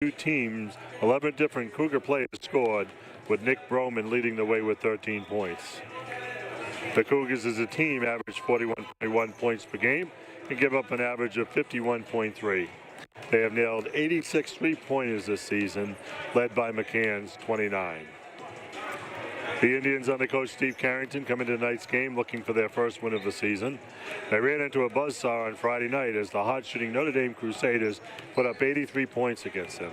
two teams, 11 different Cougar players scored, with Nick Broman leading the way with 13 points. The Cougars as a team average 41.1 points per game and give up an average of 51.3. They have nailed 86 three-pointers this season, led by McCann's 29. The Indians under coach Steve Carrington come into tonight's game looking for their first win of the season. They ran into a buzzsaw on Friday night as the hot-shooting Notre Dame Crusaders put up 83 points against them.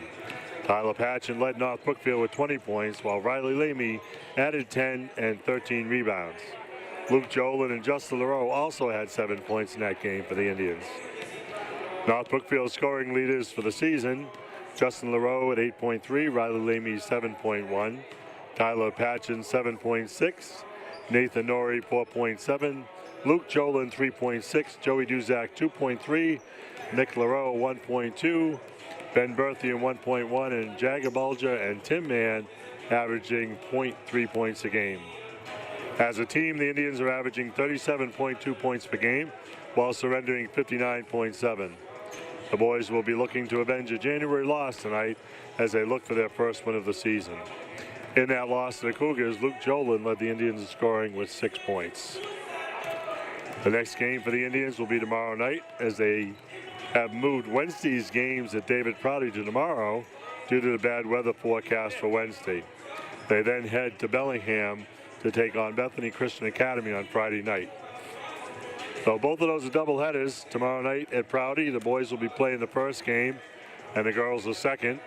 Tyler Patchen led North Brookfield with 20 points, while Riley Lamy added 10 and 13 rebounds. Luke Jolin and Justin LaRoe also had 7 points in that game for the Indians. North Brookfield scoring leaders for the season: Justin LaRoe at 8.3, Riley Lamy 7.1, Tyler Patchen 7.6, Nathan Norrie 4.7, Luke Jolin 3.6, Joey Duzak 2.3, Nick LaRoe 1.2, Ben Berthium 1.1, and Jagger Bulger and Tim Mann averaging 0.3 points a game. As a team, the Indians are averaging 37.2 points per game while surrendering 59.7. The boys will be looking to avenge a January loss tonight as they look for their first win of the season. In that loss to the Cougars, Luke Jolin led the Indians in scoring with 6 points. The next game for the Indians will be tomorrow night, as they have moved Wednesday's games at David Prouty to tomorrow due to the bad weather forecast for Wednesday. They then head to Bellingham to take on Bethany Christian Academy on Friday night. So both of those are doubleheaders tomorrow night at Prouty. The boys will be playing the first game and the girls the second.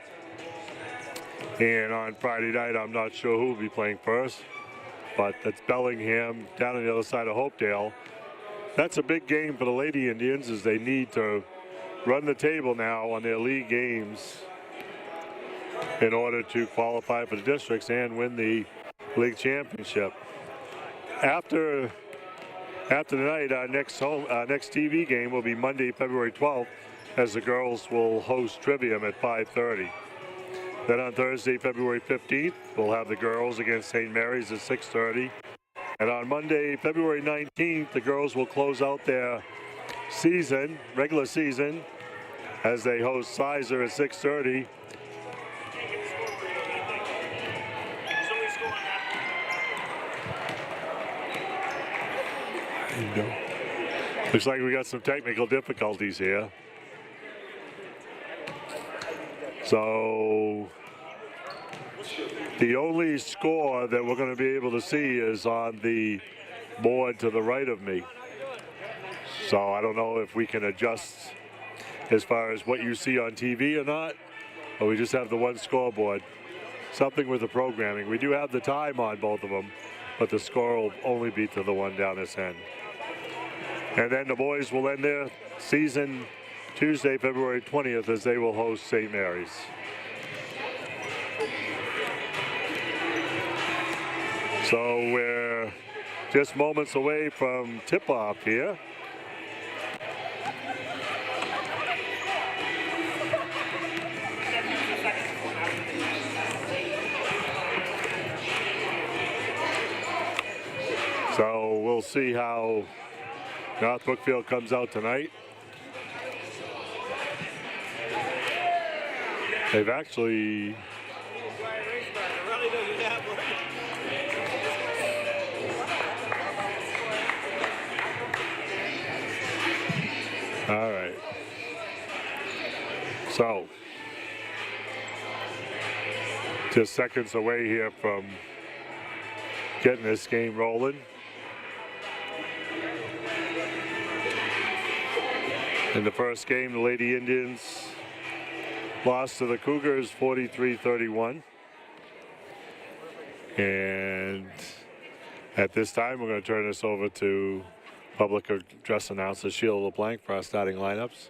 And on Friday night, I'm not sure who will be playing first, but that's Bellingham down on the other side of Hopedale. That's a big game for the Lady Indians, as they need to run the table now on their league games in order to qualify for the districts and win the league championship. After tonight, our next TV game will be Monday, February 12th, as the girls will host Trivium at 5:30. Then on Thursday, February 15th, we'll have the girls against St. Mary's at 6:30. And on Monday, February 19th, the girls will close out their regular season, as they host Sizer at 6:30. Looks like we got some technical difficulties here. So the only score that we're going to be able to see is on the board to the right of me. So I don't know if we can adjust as far as what you see on TV or not, or we just have the one scoreboard. Something with the programming. We do have the time on both of them, but the score will only be to the one down this end. And then the boys will end their season Tuesday, February 20th, as they will host St. Mary's. So we're just moments away from tip-off here. So we'll see how North Brookfield comes out tonight. They've actually all right. So just seconds away here from getting this game rolling. In the first game, the Lady Indians lost to the Cougars 43-31. And at this time, we're going to turn this over to public address announcer Sheila LeBlanc for our starting lineups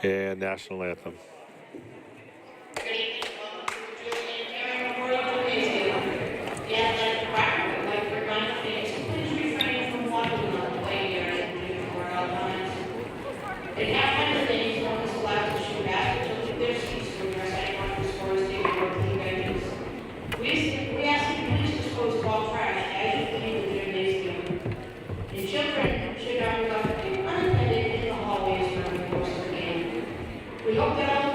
and national anthem. We hope that all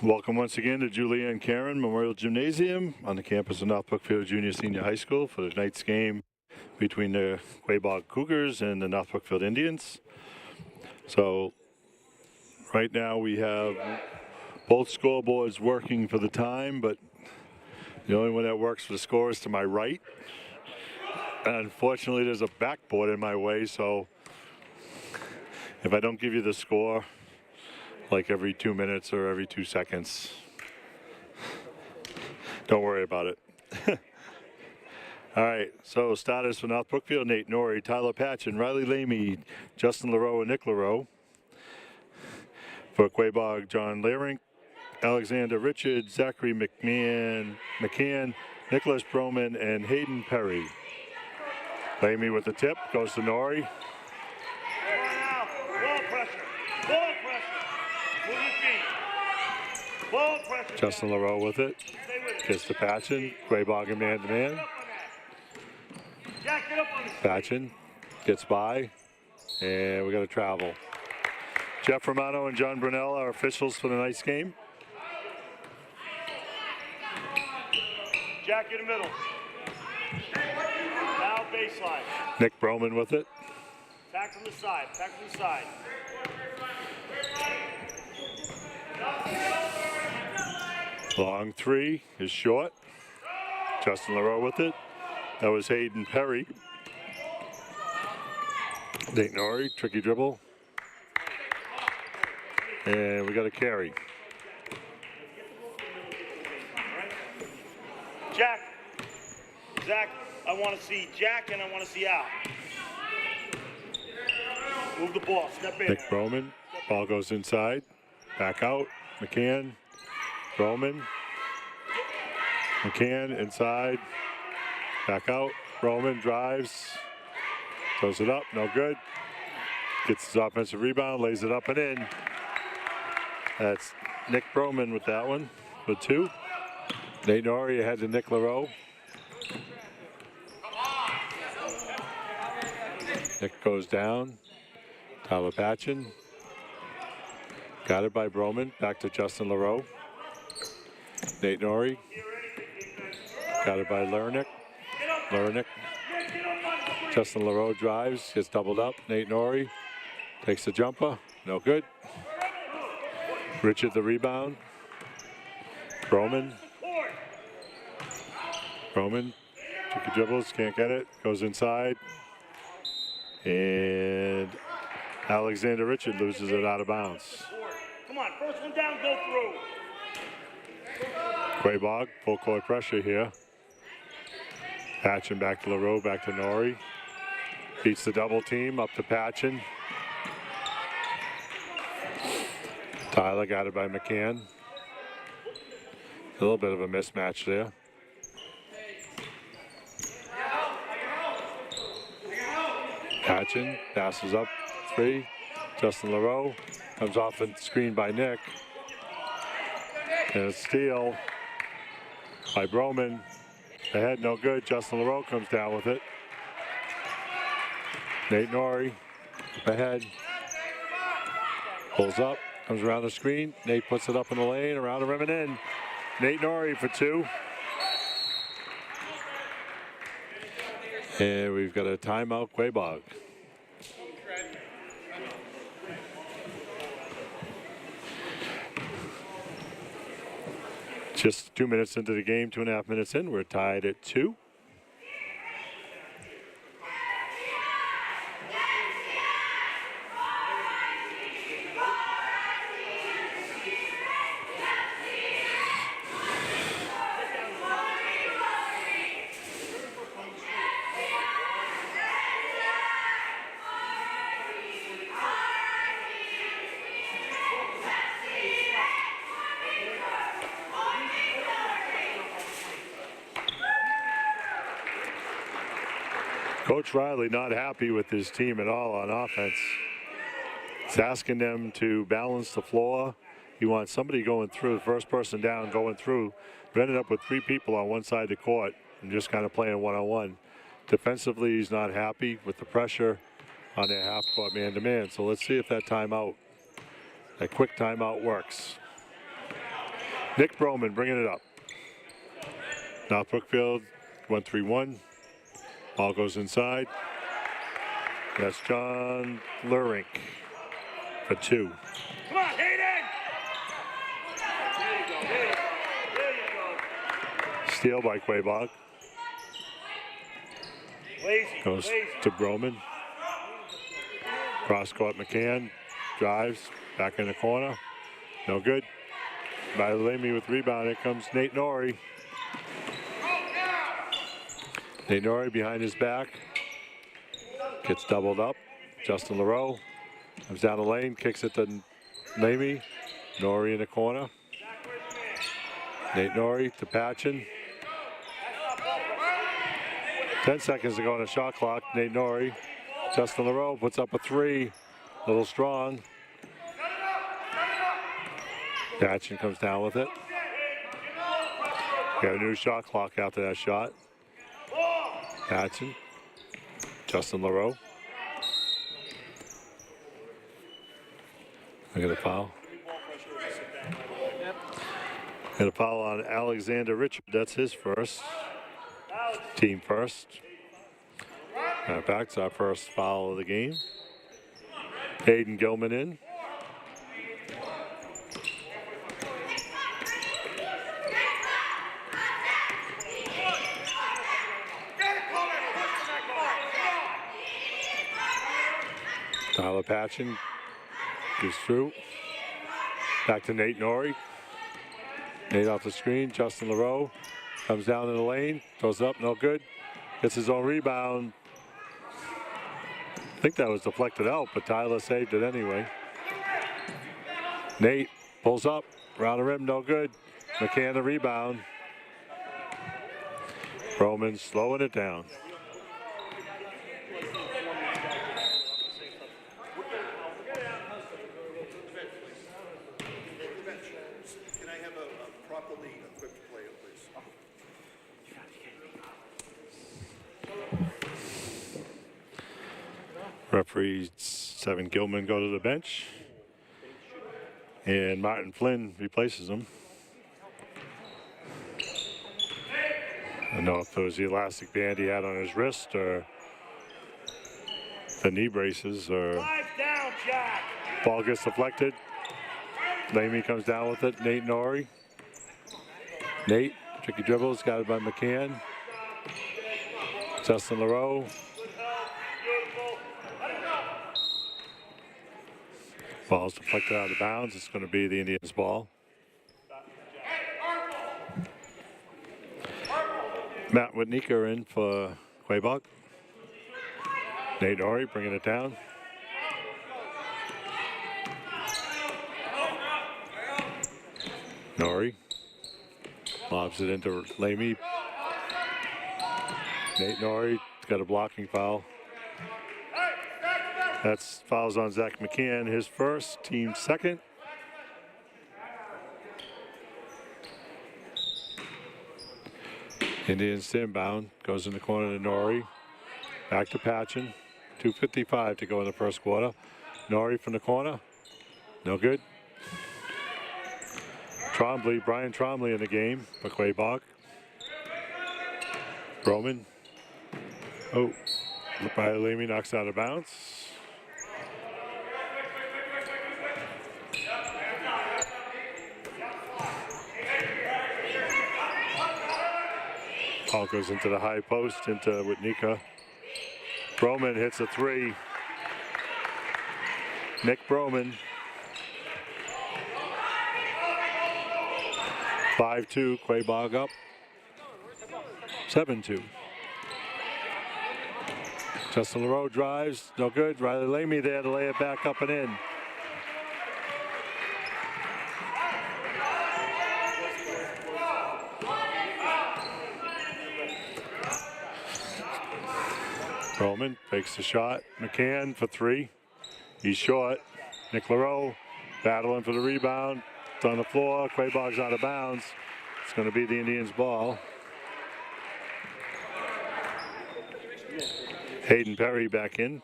Welcome once again to Julianne Caron Memorial Gymnasium on the campus of North Brookfield Junior Senior High School for tonight's game between the Quaboag Cougars and the North Brookfield Indians. So right now we have both scoreboards working for the time, but the only one that works for the score is to my right. And unfortunately, there's a backboard in my way, so if I don't give you the score like every 2 minutes or every 2 seconds, don't worry about it. All right, so starters for North Brookfield: Nate Norrie, Tyler Patchen, Riley Lamy, Justin LaRoe, and Nick LaRoe. For Quaboag, John Lehrink, Alexander Richard, Zachary McCann, Nicholas Broman, and Hayden Perry. Lamy with the tip, goes to Norrie. Ball pressure. Ball pressure. Move your feet. Ball pressure. Justin LaRoe with it. Gets to Patchen. Quaboag and man-to-man. Jack, get up on the Patchen gets by, and we got to travel. Jeff Romano and John Brunell are officials for tonight's game. Jack in the middle. Now baseline. Nick Broman with it. Back from the side. Back from the side. Long three is short. Justin LaRoe with it. That was Hayden Perry. Nate Norrie, tricky dribble. And we got a carry. Jack. Zach, I want to see Jack and I want to see Al. Move the ball. Step in. Nick Broman. Ball goes inside. Back out. McCann. Broman. McCann inside. Back out. Broman drives. Throws it up. No good. Gets his offensive rebound. Lays it up and in. That's Nick Broman with that one. With two. Nate Norrie ahead to Nick LaRoe. Nick goes down. Tyler Patchen. Got it by Broman. Back to Justin LaRoe. Nate Norrie. Got it by Lehrink. Justin LaRoe drives. Gets doubled up. Nate Norrie takes the jumper. No good. Richard the rebound. Broman. Tricky dribbles. Can't get it. Goes inside. And Alexander Richard loses it out of bounds. Come on, first one down, go through. Quaboag, full court pressure here. Patchen back to LaRoe, back to Norrie. Beats the double team, up to Patchen. Tyler got it by McCann. A little bit of a mismatch there. Patchen passes up three. Justin LaRoe comes off and screened by Nick. And a steal by Broman. Ahead, no good. Justin LaRoe comes down with it. Nate Norrie up ahead. Pulls up, comes around the screen. Nate puts it up in the lane, around the rim and in. Nate Norrie for two. And we've got a timeout, Quaboag. Just 2 minutes into the game, 2.5 minutes in, we're tied at 2. Coach Riley not happy with his team at all on offense. He's asking them to balance the floor. He wants somebody going through, the first person down going through. We ended up with 3 people on one side of the court and just kind of playing one-on-one. Defensively, he's not happy with the pressure on their half-court man-to-man. So let's see if that timeout, that quick timeout works. Nick Broman bringing it up. Now Brookfield 1-3-1. Ball goes inside. That's John Lurink for 2. Come on, Hayden! There you go, there you go, there you go. Steal by Quaboag. Lazy, Goes lazy. to Broman. Cross court McCann. Drives. Back in the corner. No good. By Lamy with rebound. Here comes Nate Norrie. Nate Norrie behind his back. Gets doubled up. Justin LaRoe comes down the lane. Kicks it to Lamy. Norrie in the corner. Nate Norrie to Patchen. 10 seconds to go on the shot clock. Nate Norrie. Justin LaRoe puts up a 3. A little strong. Patchen comes down with it. Got a new shot clock after that shot. Patchen. Justin LaRoe. I got a foul. Got a foul on Alexander Richard. That's his first. Team first. Back to our first foul of the game. Hayden Gilman in. Tyler Patchen goes through. Back to Nate Norrie. Nate off the screen. Justin LaRoe comes down in the lane. Throws up, no good. Gets his own rebound. I think that was deflected out, but Tyler saved it anyway. Nate pulls up. Around the rim, no good. McCann the rebound. Roman slowing it down. Referee Seven Gilman go to the bench. And Martin Flynn replaces him. I don't know if it was the elastic band he had on his wrist or the knee braces or Down, Jack. ball gets deflected. Lamy comes down with it. Nate Norrie. Nate, tricky dribbles, got it by McCann. Justin LaRoe. Ball's deflected out of bounds. It's going to be the Indians' ball. Matt Whitniker in for Quaboag. Nate Norrie bringing it down. Norrie lobs it into Lamy. Nate Norrie got a blocking foul. That's fouls on Zach McCann, his first, team second. Indians inbound, goes in the corner to Norrie. Back to Patchen. 2:55 to go in the first quarter. Norrie from the corner, no good. Trombley, Brian Trombley in the game for Quaboag. Broman. Oh, Brian Lamy knocks out of bounds. Ball goes into the high post, into Whitniker. Broman hits a 3. Nick Broman. 5-2, Quaboag up. 7-2. Justin LaRoe drives, no good. Riley Lamy there to lay it back up and in. Roman fakes the shot. McCann for 3. He's short. Nick LaRoe battling for the rebound. It's on the floor. Quaboag's out of bounds. It's going to be the Indians' ball. Hayden Perry back in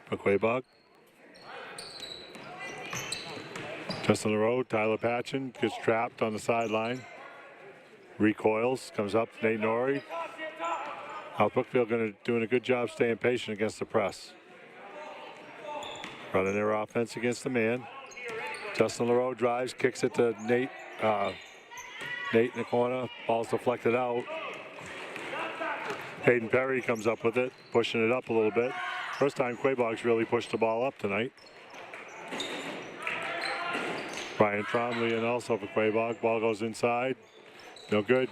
for Quaboag. Just on the road, Tyler Patchen gets trapped on the sideline. Recoils, comes up, Nate Norrie. Brookfield doing a good job staying patient against the press. Running their offense against the man. Justin LaRoe drives, kicks it to Nate. Nate in the corner, ball's deflected out. Hayden Perry comes up with it, pushing it up a little bit. First time Quaboag's really pushed the ball up tonight. Brian Tromley and also for Quaboag. Ball goes inside. No good.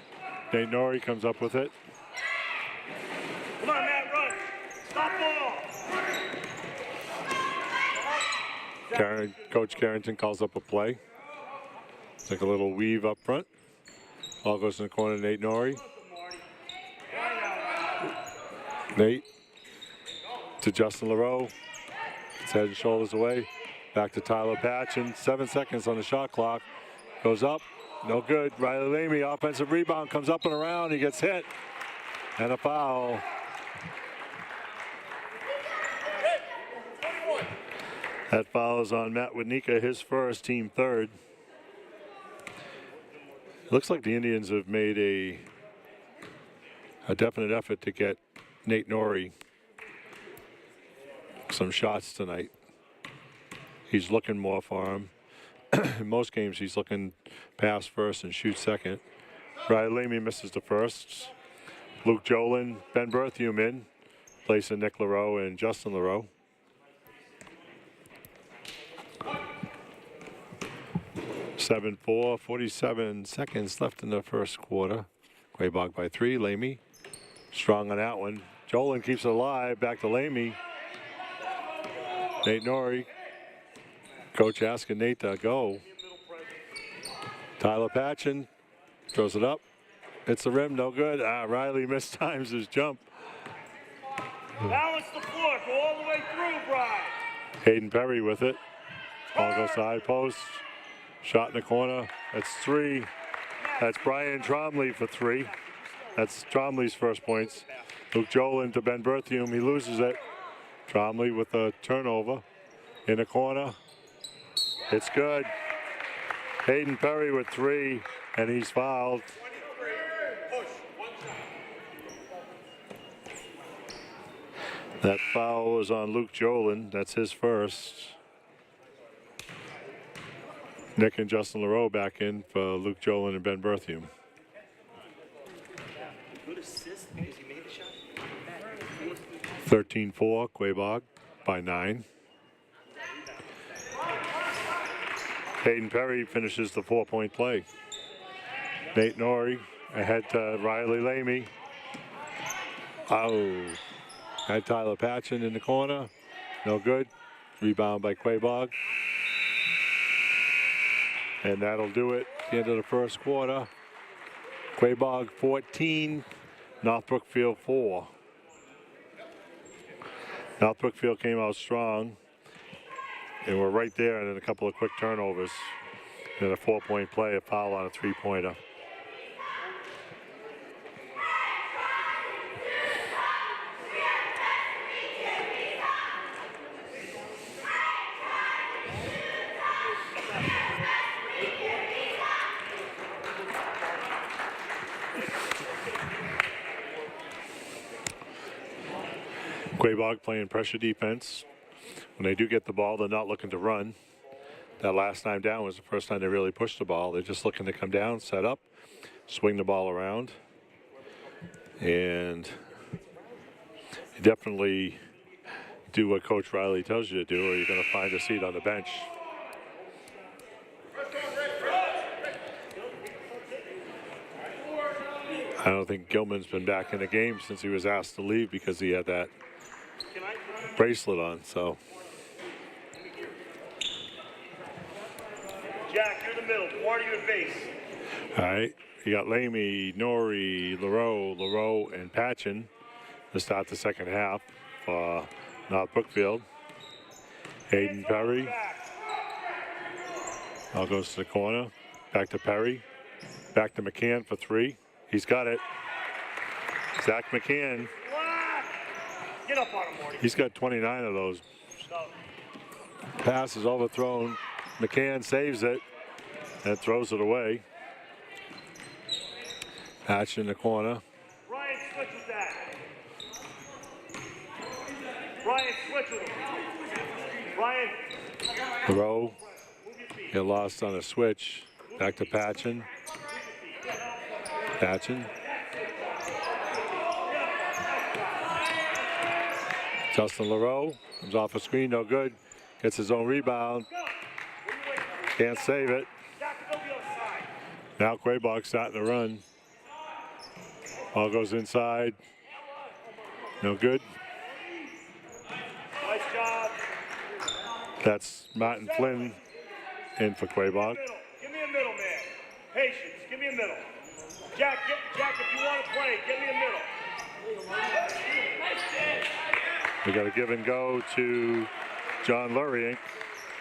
Nate Norrie comes up with it. Come on, Matt, run. Stop ball. Coach Carrington calls up a play. It's like a little weave up front. Ball goes in the corner to Nate Norrie. Nate to Justin LaRoe. It's head and shoulders away. Back to Tyler Patchen. 7 seconds on the shot clock. Goes up. No good. Riley Lamy, offensive rebound, comes up and around. He gets hit. And a foul. That foul is on Matt Wadnika, his first, team third. It looks like the Indians have made a definite effort to get Nate Norrie some shots tonight. He's looking more for him. In most games, he's looking pass first and shoot second. Riley Lamy misses the first. Luke Jolin, Ben Berthium in, placing Nick LaRoe and Justin LaRoe. (7-4), 47 seconds left in the first quarter. Quaboag by 3. Lamy strong on that one. Jolin keeps it alive. Back to Lamy. Nate Norrie. Coach asking Nate to go. Tyler Patchen throws it up. It's the rim, no good. Riley mistimes his jump. Balance the floor, go all the way through, Brian. Hayden Perry with it. Ball goes side post. Shot in the corner. That's 3. That's Brian Tromley for 3. That's Tromley's first points. Luke Jolin to Ben Berthium. He loses it. Tromley with a turnover in the corner. It's good. Hayden Perry with 3, and he's fouled. That foul was on Luke Jolin. That's his first. Nick and Justin LaRoe back in for Luke Jolin and Ben Berthium. Good assist because he made the shot. 13-4, Quaboag by 9. Hayden Perry finishes the 4-point play. Nate Norrie ahead to Riley Lamy. Oh, had Tyler Patchen in the corner. No good. Rebound by Quaboag. And that'll do it at the end of the first quarter. Quaboag 14, North Brookfield 4. North Brookfield came out strong. And we're right there, and then a couple of quick turnovers. And a 4-point play, a foul on a 3-pointer. Quaboag playing pressure defense. When they do get the ball, they're not looking to run. That last time down was the first time they really pushed the ball. They're just looking to come down, set up, swing the ball around. And you definitely do what Coach Riley tells you to do, or you're going to find a seat on the bench. I don't think Gilman's been back in the game since he was asked to leave because he had that bracelet on, so. Jack, you're in the middle. Part of your base. All right, you got Lamy, Norrie, LaRoe, and Patchen to start the second half for North Brookfield. Hayden Perry. Ball goes to the corner. Back to Perry. Back to McCann for 3. He's got it. Zach McCann. Get up on him, Morty. He's got 29 of those. Pass is overthrown. McCann saves it and throws it away. Hatch in the corner. Ryan, switch with that. Ryan, switch with him. Ryan. Rowe get lost on a switch. Back to Patchen. Patchen. Justin LaRoe comes off a screen, no good. Gets his own rebound. Can't save it. Now Quaboag starting to run. Ball goes inside. No good. Nice job. That's Martin Flynn in for Quaboag. Give me a middle, man. Patience. Give me a middle. Jack, if you want to play, give me a middle. We got a give and go to John Lurie.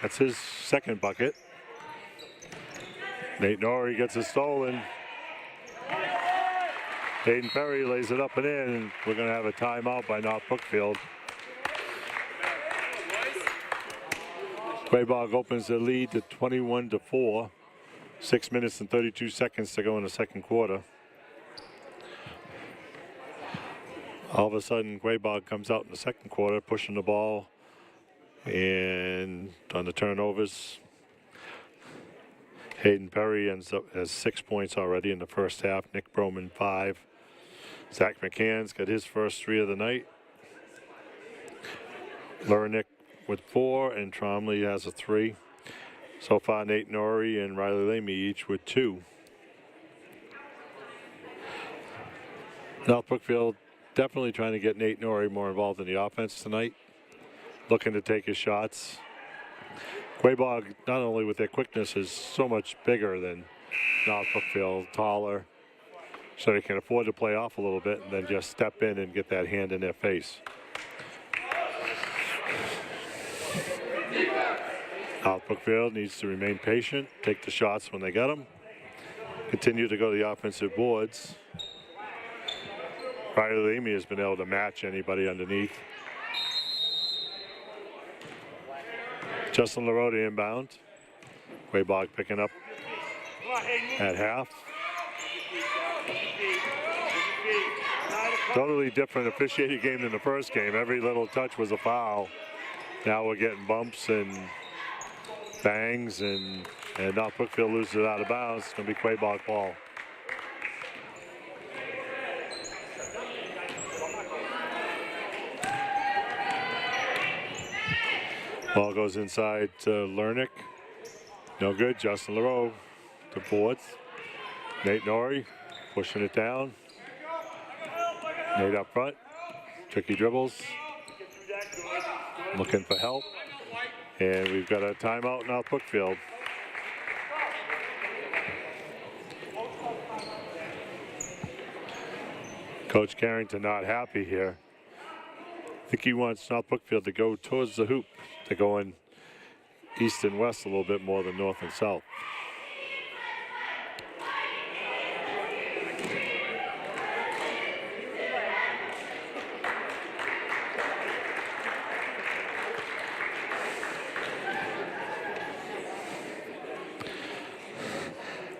That's his second bucket. Nate Norrie gets it stolen. Hayden Perry lays it up and in, and we're going to have a timeout by North Brookfield. Quaboag opens the lead to 21-4. 6 minutes and 32 seconds to go in the second quarter. All of a sudden, Quaboag comes out in the second quarter, pushing the ball, and on the turnovers, Hayden Perry ends up has 6 points already in the first half. Nick Broman 5. Zach McCann's got his first 3 of the night. Lurnick with 4, and Tromley has a 3. So far, Nate Norrie and Riley Lamy each with 2. North Brookfield definitely trying to get Nate Norrie more involved in the offense tonight. Looking to take his shots. Quaboag, not only with their quickness, is so much bigger than North Brookfield, taller. So they can afford to play off a little bit and then just step in and get that hand in their face. North Brookfield needs to remain patient, take the shots when they get them, continue to go to the offensive boards. Riley Lamy has been able to match anybody underneath. Justin LaRoe inbound. Quaboag picking up at half. Totally different officiating game than the first game. Every little touch was a foul. Now we're getting bumps and bangs, and North Brookfield loses it out of bounds. It's going to be Quaboag ball. Ball goes inside to Lernick. No good. Justin LaRoe to fourth. Nate Norrie pushing it down. Nate up front. Tricky dribbles. Looking for help. And we've got a timeout now, Brookfield. Coach Carrington not happy here. I think he wants North Brookfield to go towards the hoop. They're going east and west a little bit more than north and south.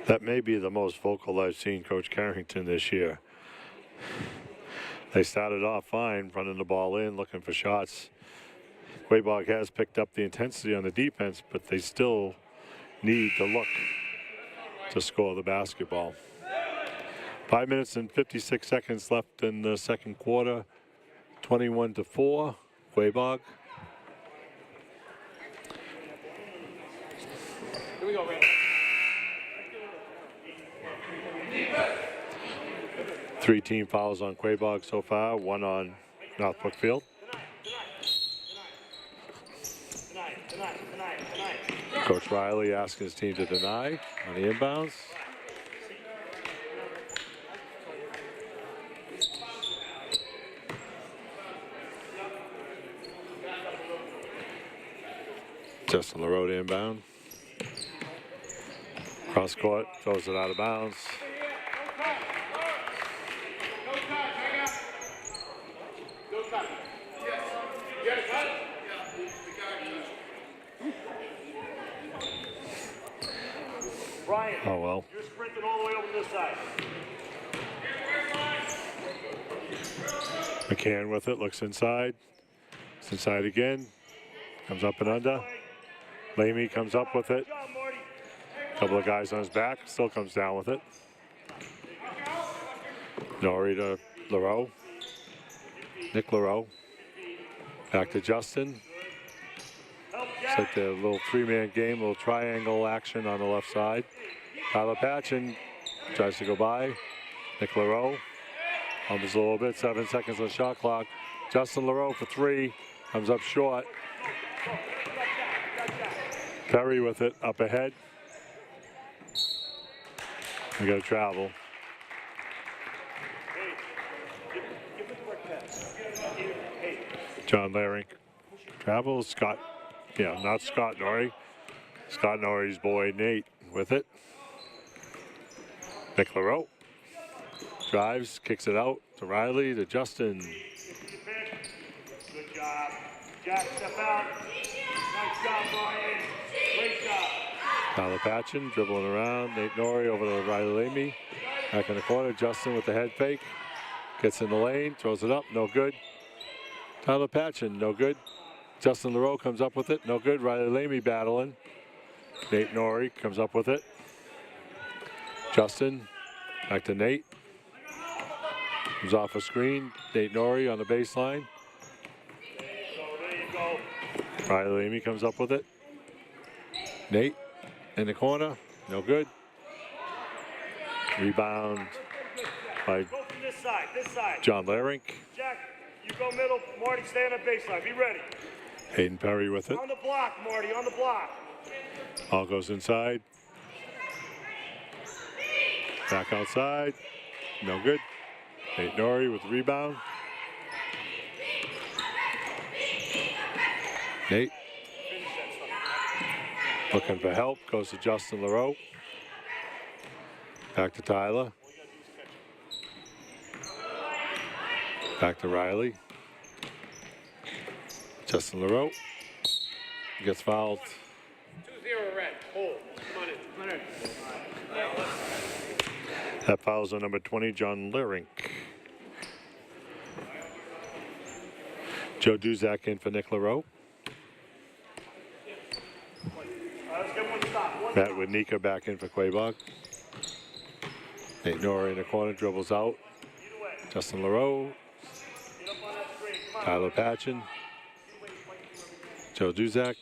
That may be the most vocal I've seen Coach Carrington this year. They started off fine, running the ball in, looking for shots. Quaboag has picked up the intensity on the defense, but they still need to look to score the basketball. 5 minutes and 56 seconds left in the second quarter. 21-4, Quaboag. Here we go, Ray. 3 team fouls on Quaboag so far, 1 on North Brookfield. Coach Riley asking his team to deny on the inbounds. Justin LaRoe inbound. Cross court, throws it out of bounds. Oh, well. You're sprinting all the way over to this side. McCann with it, looks inside. It's inside again. Comes up and under. Lamy comes up with it. Good job, Marty. Couple of guys on his back. Still comes down with it. Norrie to LaRoe. Nick LaRoe. Back to Justin. It's like the little three-man game, little triangle action on the left side. Tyler Patchen tries to go by. Nick LaRoe. Almost a little bit. 7 seconds on the shot clock. Justin LaRoe for three. Comes up short. Perry with it up ahead. We got to travel. John Larink. Travel. Scott. Yeah, not Scott Norrie. Scott Norrie's boy Nate with it. Nick LaRoe. Drives, kicks it out to Riley, to Justin. Good job. Jack, step out. Nice job, Brian. Great job. Tyler Patchen dribbling around. Nate Norrie over to Riley Lamy. Back in the corner. Justin with the head fake. Gets in the lane. Throws it up. No good. Tyler Patchen. No good. Justin LaRoe comes up with it. No good. Riley Lamy battling. Nate Norrie comes up with it. Justin. Back to Nate. Comes off a screen. Nate Norrie on the baseline. There you go. Riley Lamy comes up with it. Nate in the corner. No good. Rebound by Go from this side, this side. John Larink. Jack, you go middle. Marty, stay on the baseline. Be ready. Hayden Perry with it. On the block, Marty, on the block. All goes inside. Back outside. No good. Nate Norrie with the rebound. Nate looking for help. Goes to Justin LaRoe. Back to Tyler. Back to Riley. Justin LaRoe. Gets fouled. 2-0 red. Hold. Come on in. That fouls on number 20, John Larink. Joe Duzak in for Nick LaRoe. Let's get one stop. Matt Wadnika back in for Quaboag. Nate Norrie in the corner, dribbles out. Justin LaRoe. Get up on that screen. Come on. Tyler Patchen. Joe Duzak.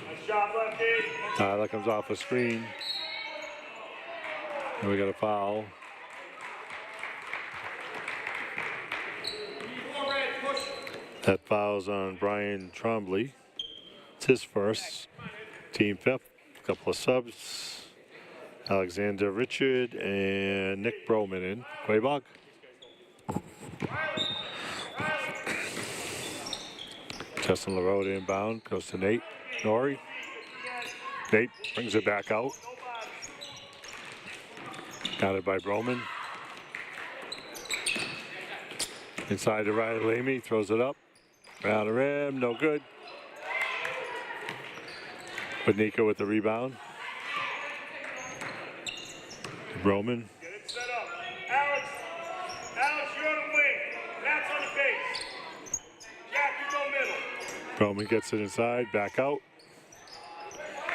Nice job, lefty. Tyler comes off a screen. And we got a foul. That foul's on Brian Trombley. It's his first. Team fifth. A couple of subs. Alexander Richard and Nick Broman in. Quaboag. Justin LaRoe inbound. Goes to Nate Norrie. Nate brings it back out. Got it by Broman. Inside to Riley Lamy. Throws it up. Round the rim. No good. Wadnika with the rebound. Broman. Get it set up. Alex, you're on the wing. Matt's on the base. Jack, you go middle. Broman gets it inside. Back out.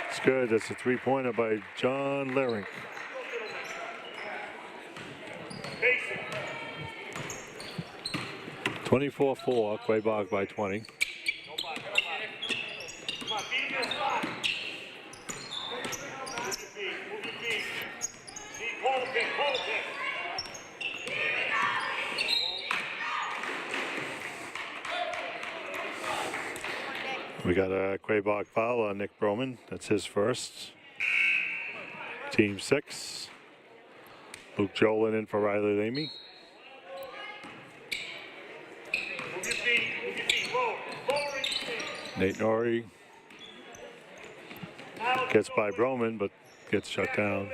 It's good. That's a three-pointer by John Larink. Basic. 24-4. Quaboag by 20. Nobody. Come on, beat him in the spot. Move your feet. See, pull the pin. We got a Quaboag foul on Nick Broman. That's his first. Team 6. Luke Jolin in for Riley Lamy. Move your feet. Lower your feet. Nate Norrie gets by Broman, but gets shut down.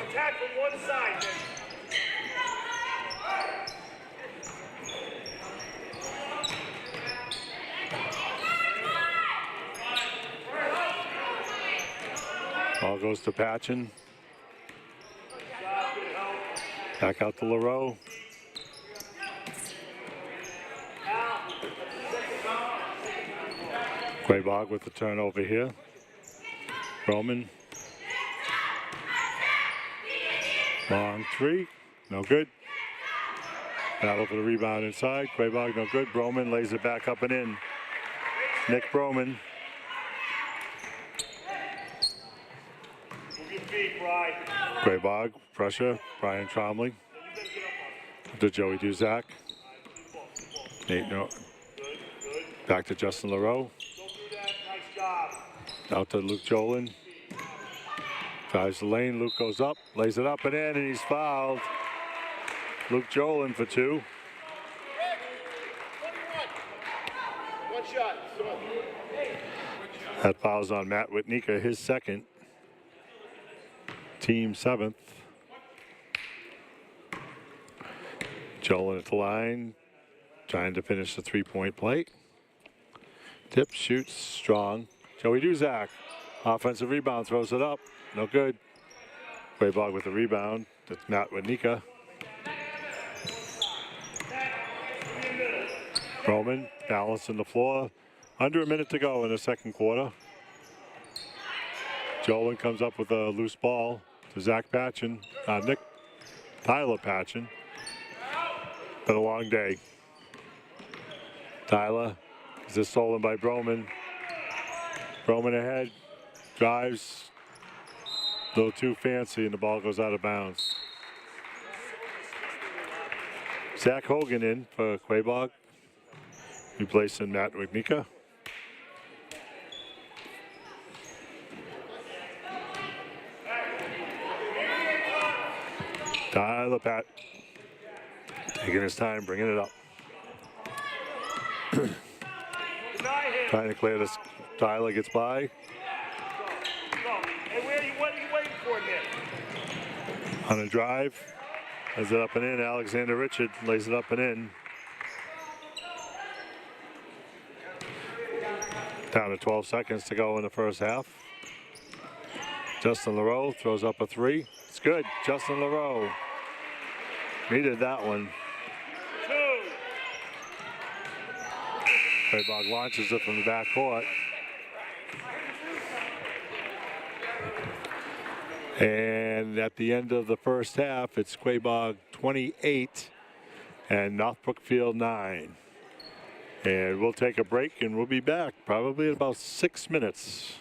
Attack from one side. goes to Patchen. Back out to LaRoe. Quaboag with the turnover here. Roman. Long three. No good. Battle for the rebound inside. Quaboag no good. Broman lays it back up and in. Nick Broman. Quaboag, pressure. Brian Tromley. To Joey Duzak. Nate no. Back to Justin LaRoe. Out to Luke Jolin. Drives the lane. Luke goes up, lays it up and in, and he's fouled. Luke Jolin for 2. 21. One shot. That foul's on Matt Whitnika, his second. Team 7th. Jolin at the line, trying to finish the three-point play. Tips, shoots, strong. Joey Duzak, offensive rebound, throws it up. No good. Quaboag with the rebound. That's Matt Whitnika. Roman balancing the floor. Under a minute to go in the second quarter. Jolin comes up with a loose ball to Zach Patchen. Tyler Patchen. Been a long day. Tyler is just stolen by Broman. Broman ahead. Drives. A little too fancy and the ball goes out of bounds. Zach Hogan in for Quaboag. Replacing Matt Whitnika. Tyler Pat taking his time, bringing it up. Trying to clear this. Tyler gets by. Hey, what are you waiting for, Nick? On a drive. Lays it up and in. Alexander Richard lays it up and in. Down to 12 seconds to go in the first half. Justin LaRoe throws up a 3. It's good. Justin LaRoe needed that one. 2. Quaboag launches it from the back court. And at the end of the first half, it's Quaboag 28 and North Brookfield 9. And we'll take a break and we'll be back probably in about 6 minutes.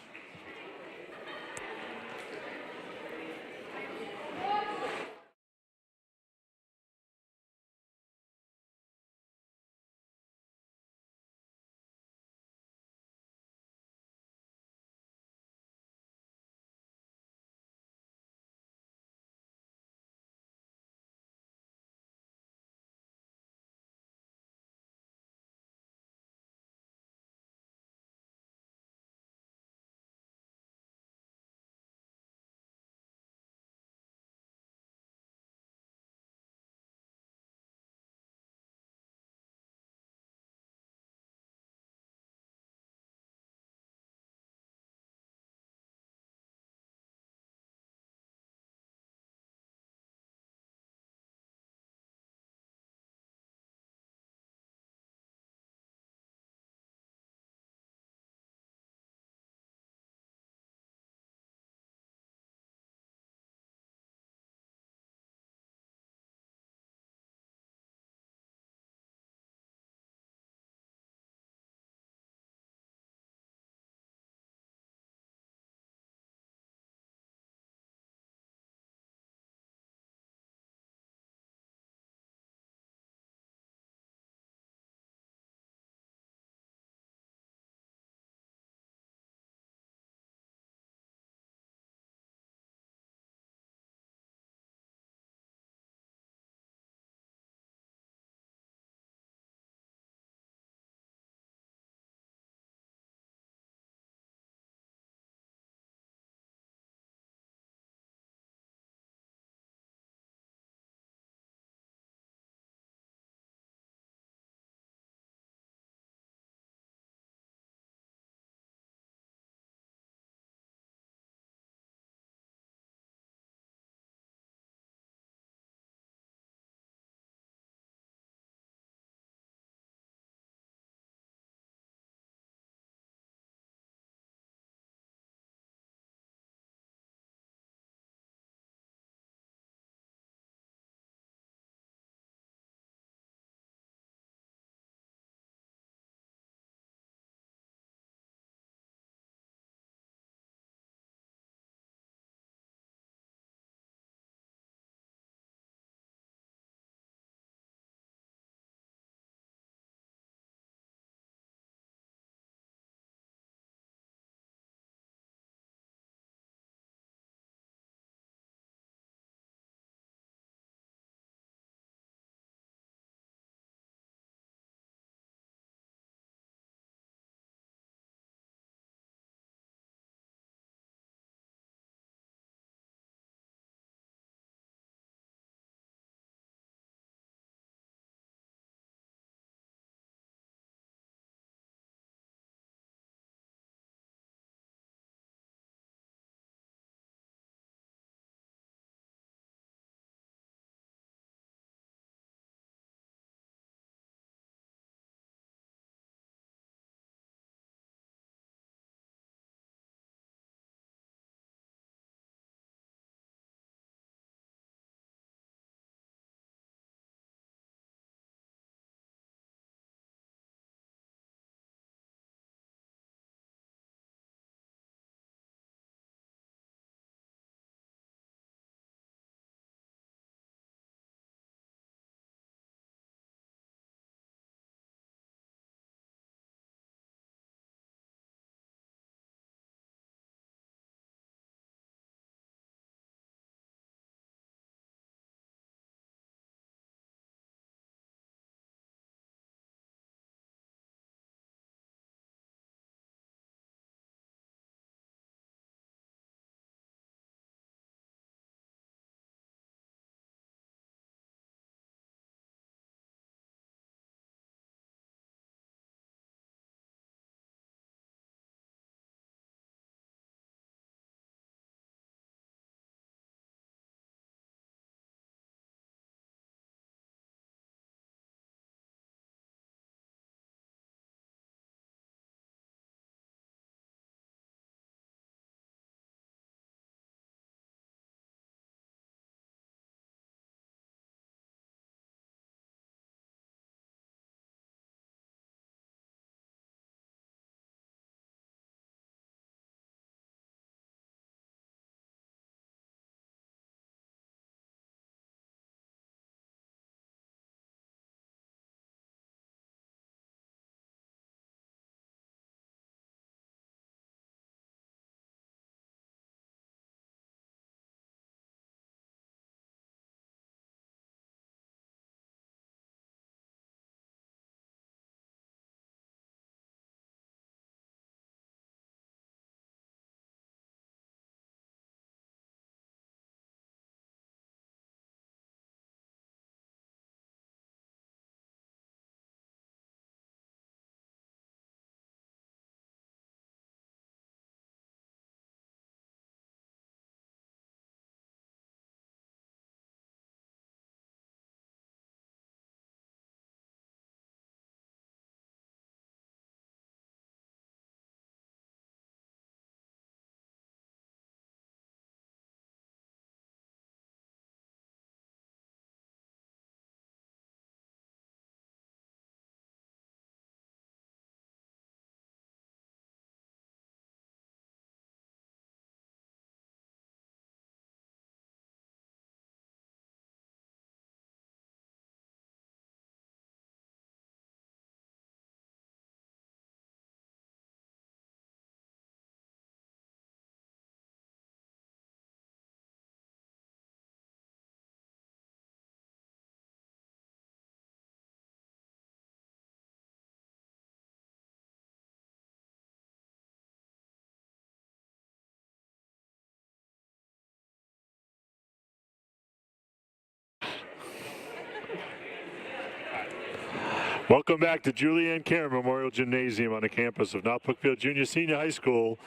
Welcome back to Julianne Cameron Memorial Gymnasium on the campus of North Brookfield Junior Senior High School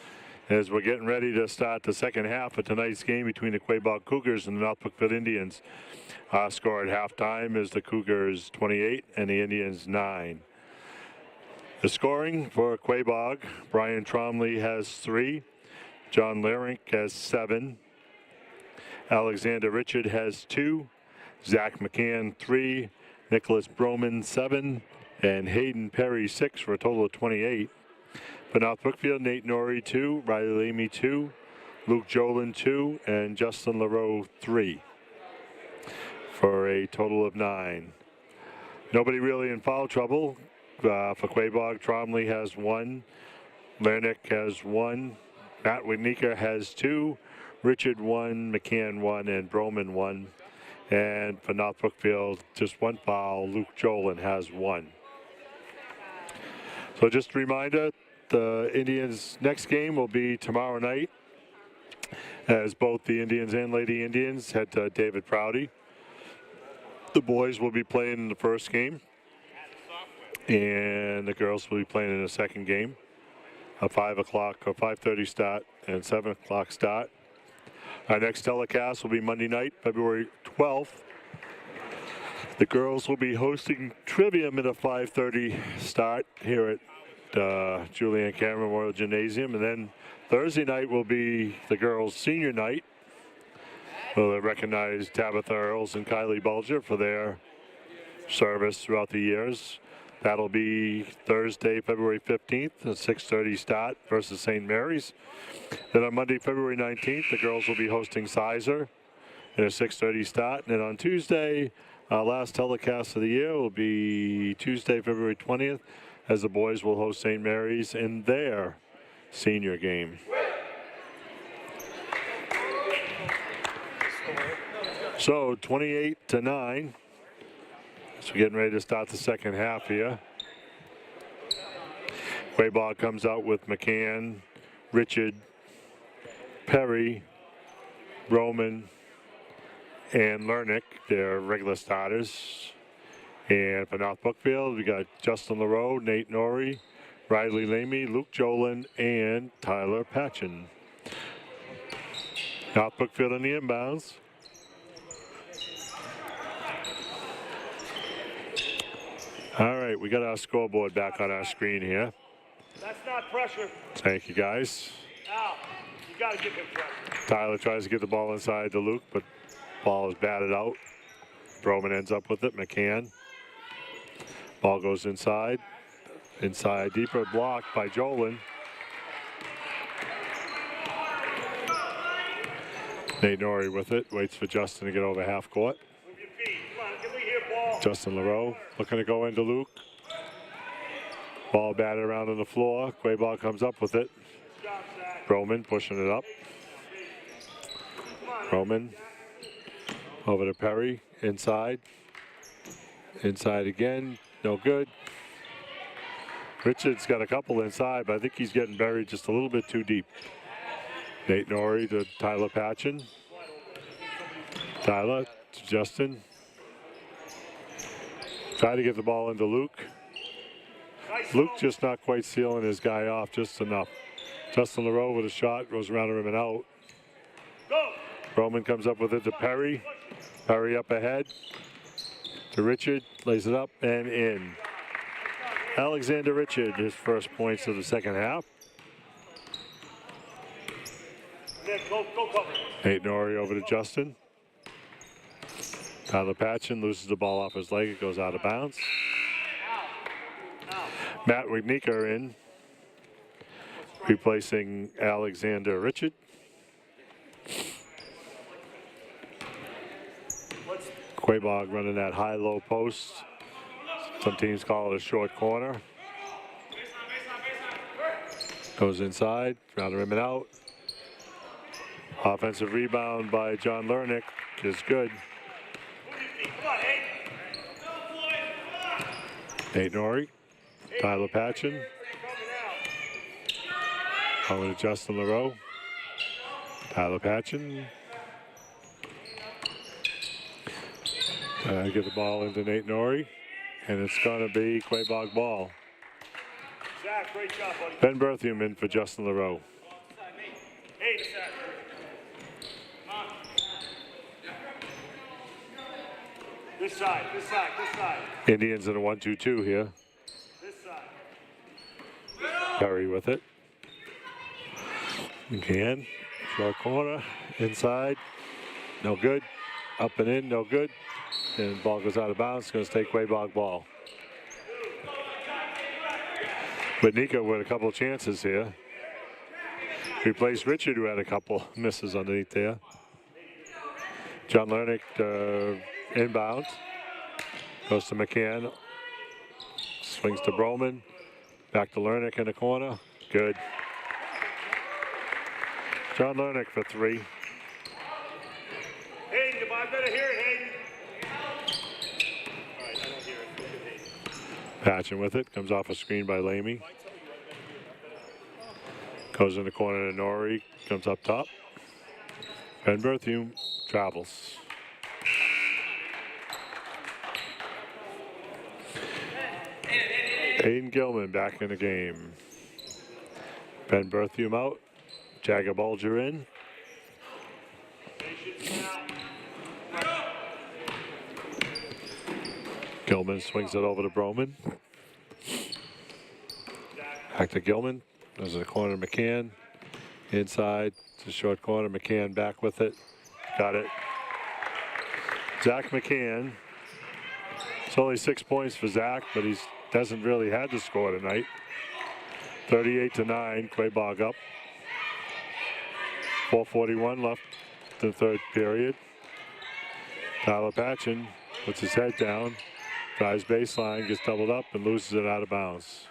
as we're getting ready to start the second half of tonight's game between the Quaboag Cougars and the North Brookfield Indians. Our score at halftime is the Cougars 28 and the Indians 9. The scoring for Quaboag, Brian Tromley has 3, John Larink has 7, Alexander Richard has 2, Zach McCann 3, Nicholas Broman 7, and Hayden Perry 6 for a total of 28. For North Brookfield, Nate Norrie 2, Riley Lamy 2, Luke Jolin 2, and Justin LaRoe 3 for a total of 9. Nobody really in foul trouble. For Quaboag, Tromley has 1, Lernick has 1, Matt Wignika has 2, Richard 1, McCann 1, and Broman 1. And for North Brookfield, just 1 foul. Luke Jolin has 1. So just a reminder, the Indians' next game will be tomorrow night as both the Indians and Lady Indians head to David Prouty. The boys will be playing in the first game, and the girls will be playing in the second game. A 5 o'clock or 5:30 start and 7 o'clock start. Our next telecast will be Monday night, February 12th. The girls will be hosting Trivium at a 5:30 start here at Julianne Cameron Memorial Gymnasium. And then Thursday night will be the girls' senior night. We'll recognize Tabitha Earls and Kylie Bulger for their service throughout the years. That'll be Thursday, February 15th, at 6:30 start versus St. Mary's. Then on Monday, February 19th, the girls will be hosting Sizer at a 6:30 start. And then on Tuesday, our last telecast of the year will be Tuesday, February 20th, as the boys will host St. Mary's in their senior game. So 28-9. So we're getting ready to start the second half here. Quaboag comes out with McCann, Richard, Perry, Roman, and Lernick, their regular starters. And for North Brookfield, we got Justin LaRoe, Nate Norrie, Riley Lamy, Luke Jolin, and Tyler Patchen. North Brookfield in the inbounds. All right, we got our scoreboard back on our screen here. That's not pressure. Thank you, guys. Al, you got to give him pressure. Tyler tries to get the ball inside to Luke, but ball is batted out. Broman ends up with it. McCann. Ball goes inside. Inside, deeper, blocked by Jolin. Nate Norrie with it. Waits for Justin to get over half court. Move your feet. Come on, can we hear ball? Justin LaRoe looking to go into Luke. Ball batted around on the floor. Quaboag comes up with it. Good job, Zach. Broman pushing it up. Broman over to Perry. Inside. Inside again. No good. Richard's got a couple inside, but I think he's getting buried just a little bit too deep. Nate Norrie to Tyler Patchen. Tyler to Justin. Try to get the ball into Luke. Luke just not quite sealing his guy off just enough. Justin LaRoe with a shot, goes around the rim and out. Roman comes up with it to Perry. Perry up ahead to Richard, lays it up and in. Alexander Richard, his first points of the second half. Go cover. Nate Norrie over to Justin. Tyler Patchen loses the ball off his leg. It goes out of bounds. Matt Wignika in, replacing Alexander Richard. Quaboag running that high-low post. Some teams call it a short corner. Goes inside, around the rim and out. Offensive rebound by John Lernick is good. Nate Norrie, Tyler Patchen. Over to Justin LaRoe. Tyler Patchen. Get the ball into Nate Norrie. and it's going to be Quaboag ball. Zach, great job, buddy. Ben Berthium in for Justin LaRoe. Hey, Zach. Come on. This side, this side, this side. Indians in a 1-2-2 here. This side. Perry with it. McCann, short corner, inside, no good. Up and in, no good. And the ball goes out of bounds. It's going to stay Quaboag ball. But Nico with a couple of chances here. Replaced Richard, who had a couple misses underneath there. John Lernick inbound. Goes to McCann. Swings to Broman. Back to Lernick in the corner. Good. John Lernick for 3. Hayden, if I better hear it, Hayden. All right, I don't hear it. Look at Hayden. Patching with it. Comes off a screen by Lamy. Goes in the corner to Norrie. Comes up top. Ben Berthium travels. Aiden Gilman back in the game. Ben Berthium out. Jagger Bulger in. Gilman swings it over to Broman. Back to Gilman. There's a corner McCann. Inside to short corner. McCann back with it. Got it. Zach McCann. It's only 6 points for Zach, but he hasn't really had to score tonight. 38-9. Quaboag up. 4:41 left in the third period. Tyler Patchen puts his head down. Drives baseline, gets doubled up, and loses it out of bounds.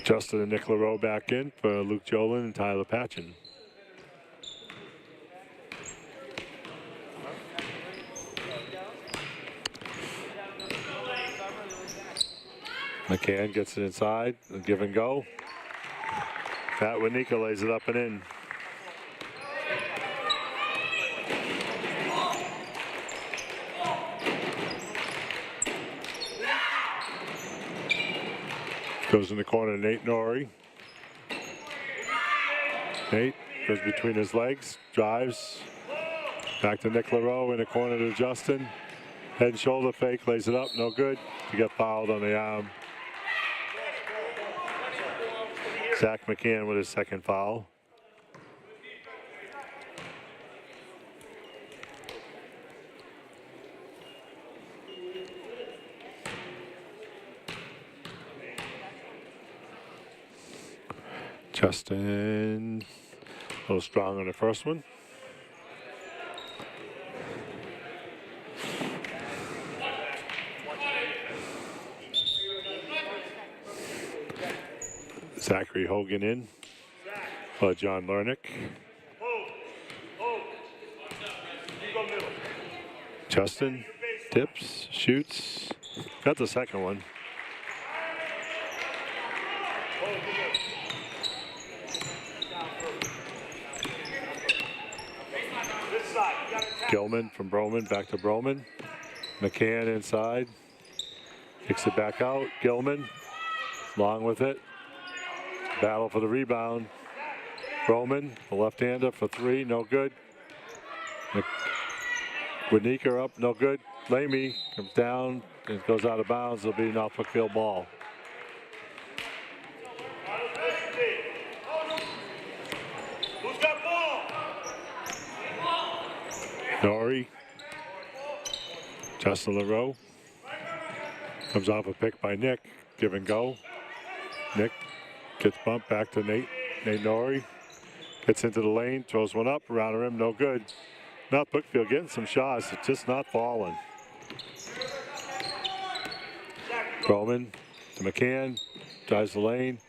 Justin and Nick LaRoe back in for Luke Jolin and Tyler Patchen. McCann gets it inside, a give and go. Pat Winika lays it up and in. Goes in the corner, Nate Norrie. Nate goes between his legs, drives. Back to Nick LaRoe in the corner to Justin. Head and shoulder fake, lays it up, no good. He got fouled on the arm. Zach McCann with his second foul. Justin, a little strong on the first one. Zachary Hogan in for John Lernick. Justin tips, shoots, got the second one. Gilman from Broman, back to Broman. McCann inside, kicks it back out. Gilman, long with it. Battle for the rebound. Broman, the left-hander for 3, no good. Winika up, no good. Lamy comes down and goes out of bounds. It'll be an Brookfield ball. Who's got ball? Norrie. Justin LaRoe. Comes off a pick by Nick. Give and go. Nick gets bumped back to Nate. Nate Norrie gets into the lane, throws one up, around the rim, no good. Not Brookfield getting some shots, it's just not falling. Broman to McCann, drives the lane,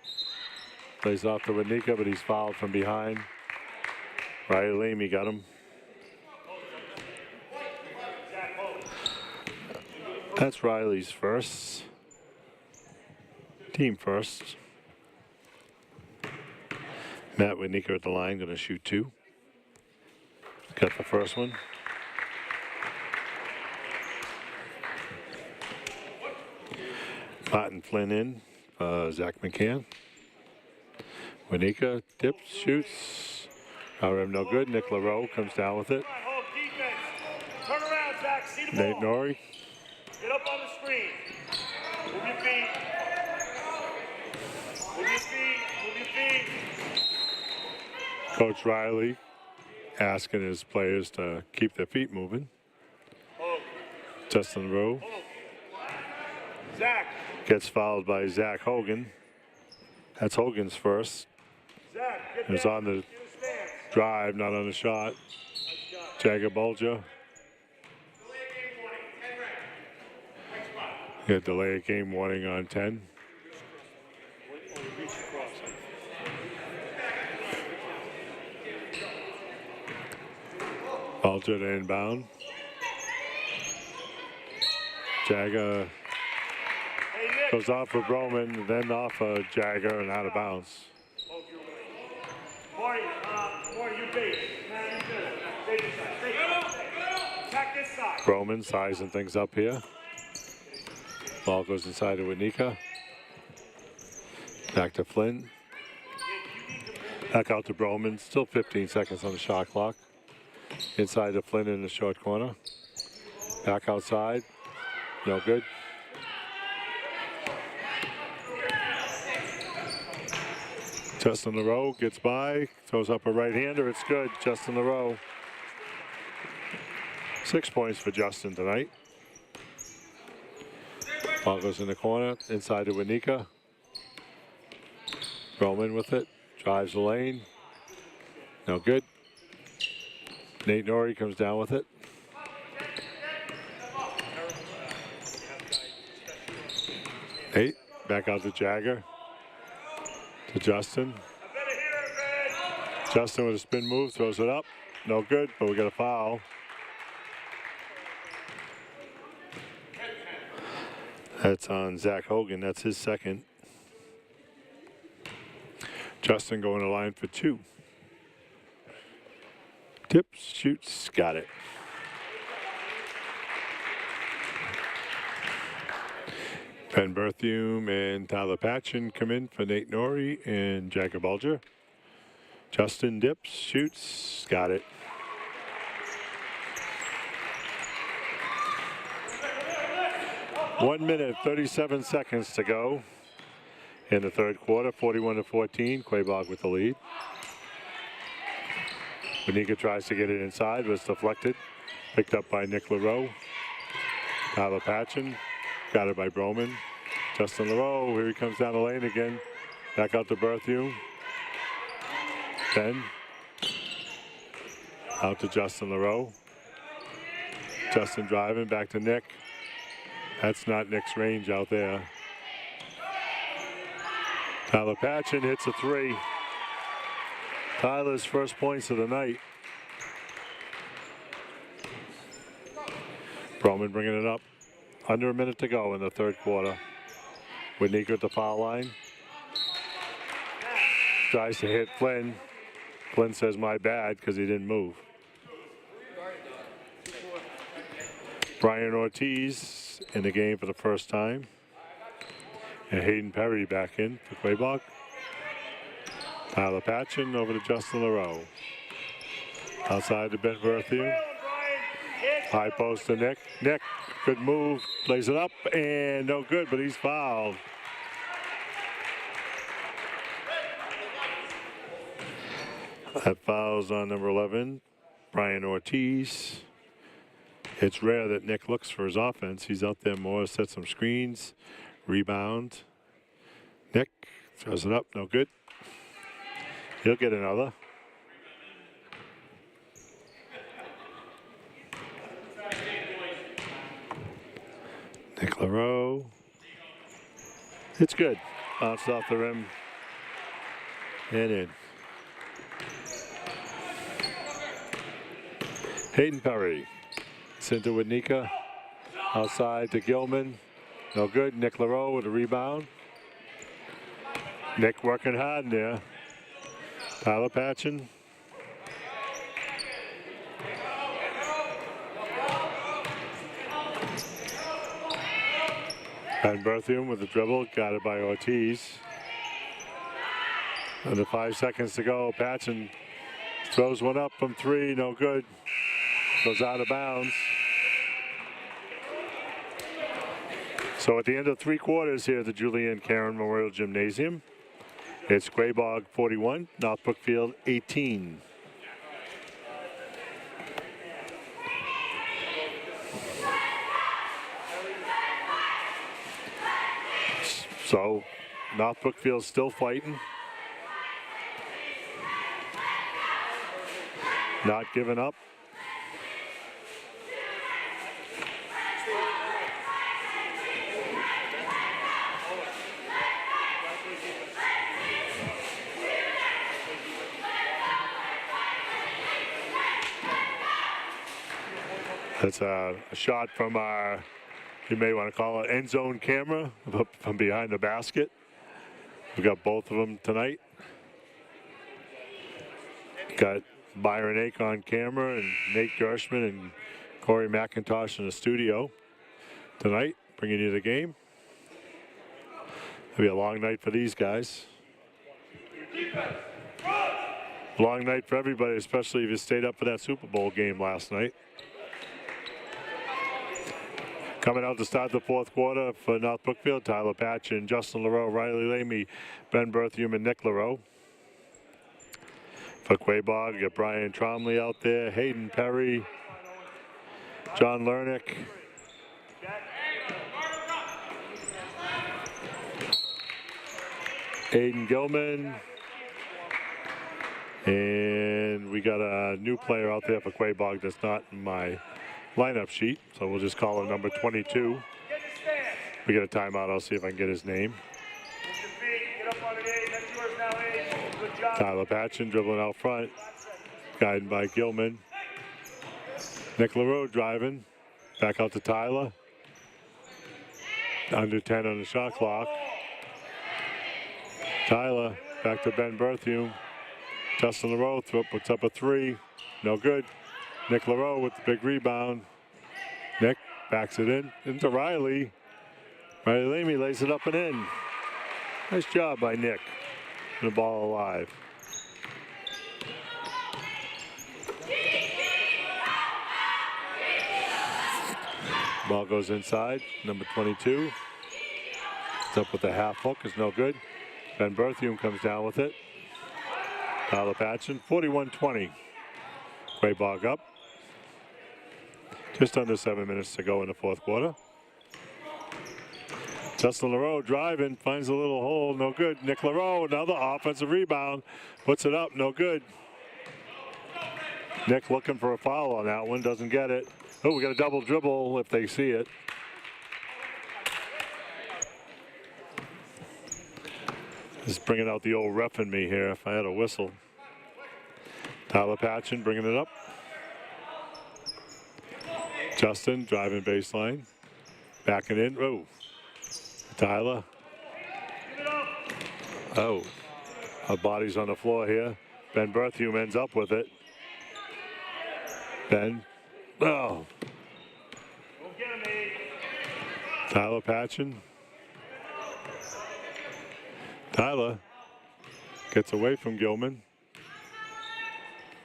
plays off to Winika, but he's fouled from behind. Riley Lamy got him. That's Riley's first. Team first. Matt Winika at the line, going to shoot 2. Got the first one. Martin Flynn in. Zach McCann. Winika dips, shoots. Rim no good. Nick LaRoe comes down with it. Hold defense. Turn around, Zach. See the Nate ball. Norrie. Get up on the screen. Move your feet. Move your feet. Move your feet. Coach Riley asking his players to keep their feet moving. Hold. Justin Rowe Hold. Zach. gets fouled by Zach Hogan. That's Hogan's first. Zach, get It was down. on the Get a stance. drive, not on the shot. Jagger Bulger. Got delay of game warning on 10. Bulger to inbound. Jagger Hey, Nick. goes off for Broman, then off Jagger and out of bounds. Hold your way. Marty, you base. Now you good. Stay this side. Stay this side. Attack this side. Broman sizing things up here. Ball goes inside to Winika. Back to Flynn. Back out to Broman. Still 15 seconds on the shot clock. Inside to Flynn in the short corner. Back outside. No good. Justin LaRoe gets by. Throws up a right-hander. It's good. Justin LaRoe. 6 points for Justin tonight. Ball goes in the corner. Inside to Winika. Broman with it. Drives the lane. No good. Nate Norrie comes down with it. Nate, back out to Jagger. To Justin. Justin with a spin move, throws it up. No good, but we got a foul. That's on Zach Hogan. That's his second. Justin going to line for 2. Tips, shoots, got it. Ben Berthium and Tyler Patchen come in for Nate Norrie and Jagger Bulger. Justin dips, shoots, got it. One minute, 37 seconds to go in the third quarter. 41-14. Quaboag with the lead. Winika tries to get it inside, but it's deflected. Picked up by Nick LaRoe. Tyler Patchen. Got it by Broman. Justin LaRoe, here he comes down the lane again. Back out to Berthium. Ben. Out to Justin LaRoe. Justin driving, back to Nick. That's not Nick's range out there. Tyler Patchen hits a 3. Tyler's first points of the night. Broman bringing it up. Under a minute to go in the third quarter. Winika at the foul line. Tries to hit Flynn. Flynn says, my bad, because he didn't move. Brian Ortiz in the game for the first time. And Hayden Perry back in for Quaboag. Tyler Patchen over to Justin LaRoe. Outside to Ben Berthium. High post to Nick. Nick, good move. Plays it up and no good, but he's fouled. That foul's on number 11, Brian Ortiz. It's rare that Nick looks for his offense. He's out there more, set some screens, rebound. Nick throws it up, no good. He'll get another. Nick LaRoe. It's good. Bounced off the rim and in. Hayden Perry. Sent to Winika. Outside to Gilman. No good. Nick LaRoe with a rebound. Nick working hard in there. Tyler Patchen. Van Berthium with the dribble, got it by Ortiz. Under 5 seconds to go. Patchen throws one up from 3, no good. Goes out of bounds. So at the end of 3 quarters here at the Julian Caron Memorial Gymnasium, it's Quaboag 41, North Brookfield 18. So North Brookfield's still fighting. Not giving up. That's a shot from our, you may want to call it end zone camera from behind the basket. We've got both of them tonight. Got Byron Ake on camera and Nate Gershman and Corey McIntosh in the studio tonight, bringing you the game. It'll be a long night for these guys. Long night for everybody, especially if you stayed up for that Super Bowl game last night. Coming out to start the 4th quarter for North Brookfield, Tyler Patchen, Justin LaRoe, Riley Lamy, Ben Berthium, and Nick LaRoe. For Quaboag, you got Brian Tromley out there, Hayden Perry, John Lernick. Aiden Gilman. And we got a new player out there for Quaboag that's not in my lineup sheet, so we'll just call him number 22. We get a timeout. I'll see if I can get his name. Tyler Patchen dribbling out front, guided by Gilman. Nick LaRoe driving, back out to Tyler. Under 10 on the shot clock. Tyler back to Ben Berthium. Justin LaRoe puts up a 3, no good. Nick LaRoe with the big rebound. Nick backs it in into Riley. Riley Lamy lays it up and in. Nice job by Nick. The ball alive. Ball goes inside. Number 22. It's up with the half hook. Is no good. Ben Berthium comes down with it. Tyler Patchen, 41-20. Quaboag up. Just under 7 minutes to go in the 4th quarter. Justin LaRoe driving, finds a little hole, no good. Nick LaRoe, another offensive rebound, puts it up, no good. Nick looking for a foul on that one, doesn't get it. Oh, we got a double dribble if they see it. Just bringing out the old ref in me here if I had a whistle. Tyler Patchen bringing it up. Justin driving baseline, backing in. Oh, Tyler. Oh, our body's on the floor here. Ben Berthium ends up with it. Ben. Oh. Tyler Patchen. Tyler gets away from Gilman.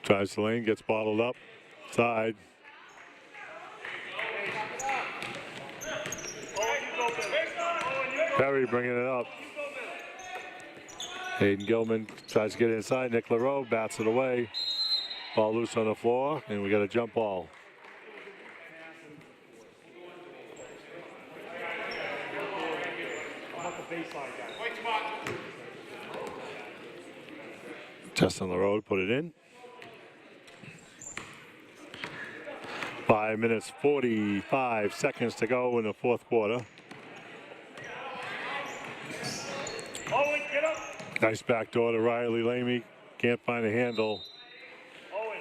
Drives the lane, gets bottled up. Side. Perry bringing it up. Hayden Gilman tries to get inside. Nick LaRoe bats it away. Ball loose on the floor, and we got a jump ball. Justin LaRoe put it in. 5 minutes, 45 seconds to go in the 4th quarter. Owen, get up. Nice backdoor to Riley Lamy. Can't find a handle. Owen.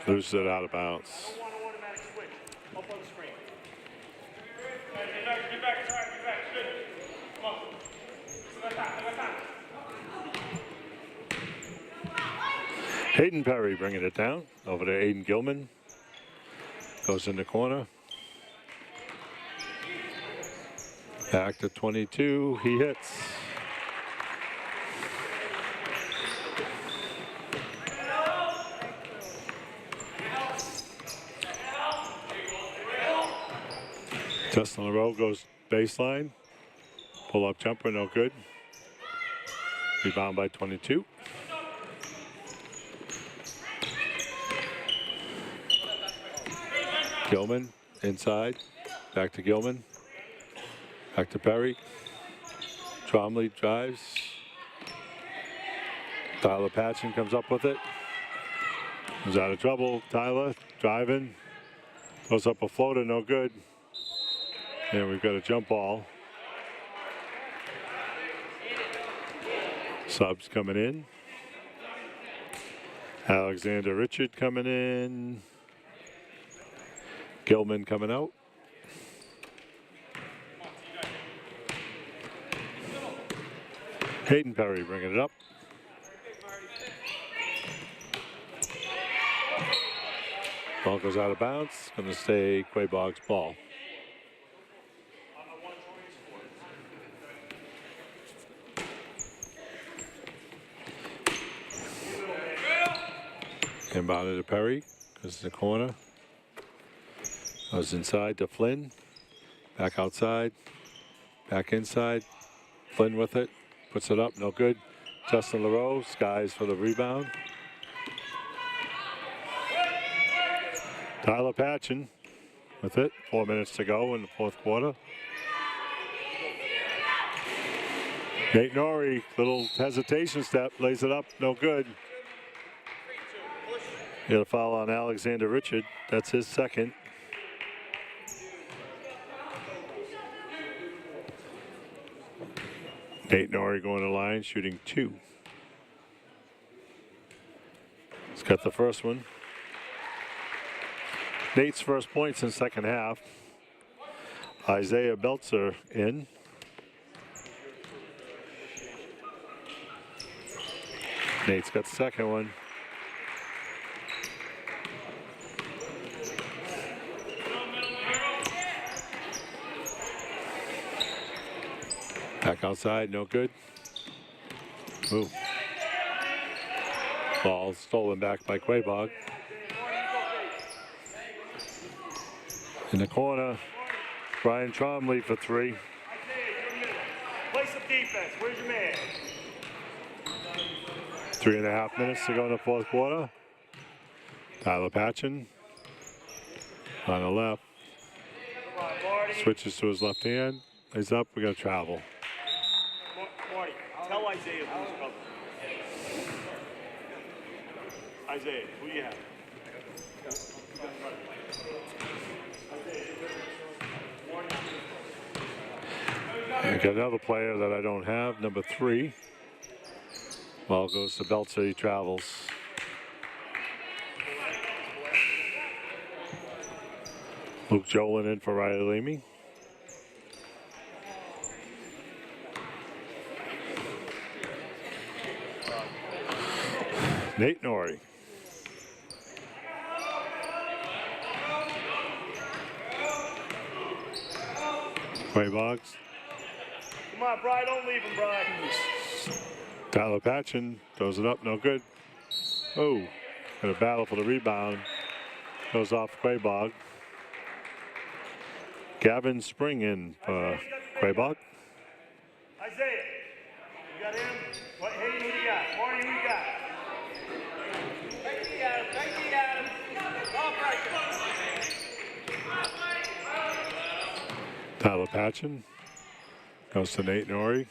Loses it out of bounds. Don't want an automatic switch. Up on the screen. Get back, get back, sorry, get back. Good. Come on. Hayden Perry bringing it down. Over to Aiden Gilman. Goes in the corner. Back to 22. He hits. Justin LaRoe goes baseline. Pull up jumper, no good. Rebound by 22. Gilman inside. Back to Gilman. Back to Perry. Tromley drives. Tyler Patchen comes up with it. He's out of trouble. Tyler driving. Goes up a floater, no good. And we've got a jump ball. Subs coming in. Alexander Richard coming in. Gilman coming out. Hayden Perry bringing it up. Ball goes out of bounds. Going to stay Quaboag's ball. Inbounded to Perry. Goes to the corner. Goes inside to Flynn. Back outside. Back inside. Flynn with it. Puts it up. No good. Justin LaRoe. Skies for the rebound. Tyler Patchen with it. 4 minutes to go in the fourth quarter. Nate Norrie, little hesitation step. Lays it up. No good. Got a foul on Alexander Richard. That's his second. Nate Norrie going to the line, shooting 2. He's got the first one. Nate's first points in second half. Isaiah Belzer in. Nate's got the second one. Back outside, no good. Ooh. Ball stolen back by Quaboag. In the corner, Brian Tromley for 3. Play some defense. Where's your man? 3.5 minutes to go in the fourth quarter. Tyler Patchen on the left. Switches to his left hand. He's up. We got to travel. Marty, tell Isaiah who's covered. Isaiah, who you have? I got another player that I don't have, number 3. Ball goes to Belzer, he travels. Luke Jolin in for Riley Leamy. Nate Norrie. Quabogs. Come on, Brian, don't leave him, Brian. Tyler Patchen throws it up, no good. Oh, got a battle for the rebound. Goes off Quaboag. Gavin Spring in for Quaboag. Isaiah, you got him? What, Hayden, who you got? Marty, who you got? Tyler Patchen goes to Nate Norrie.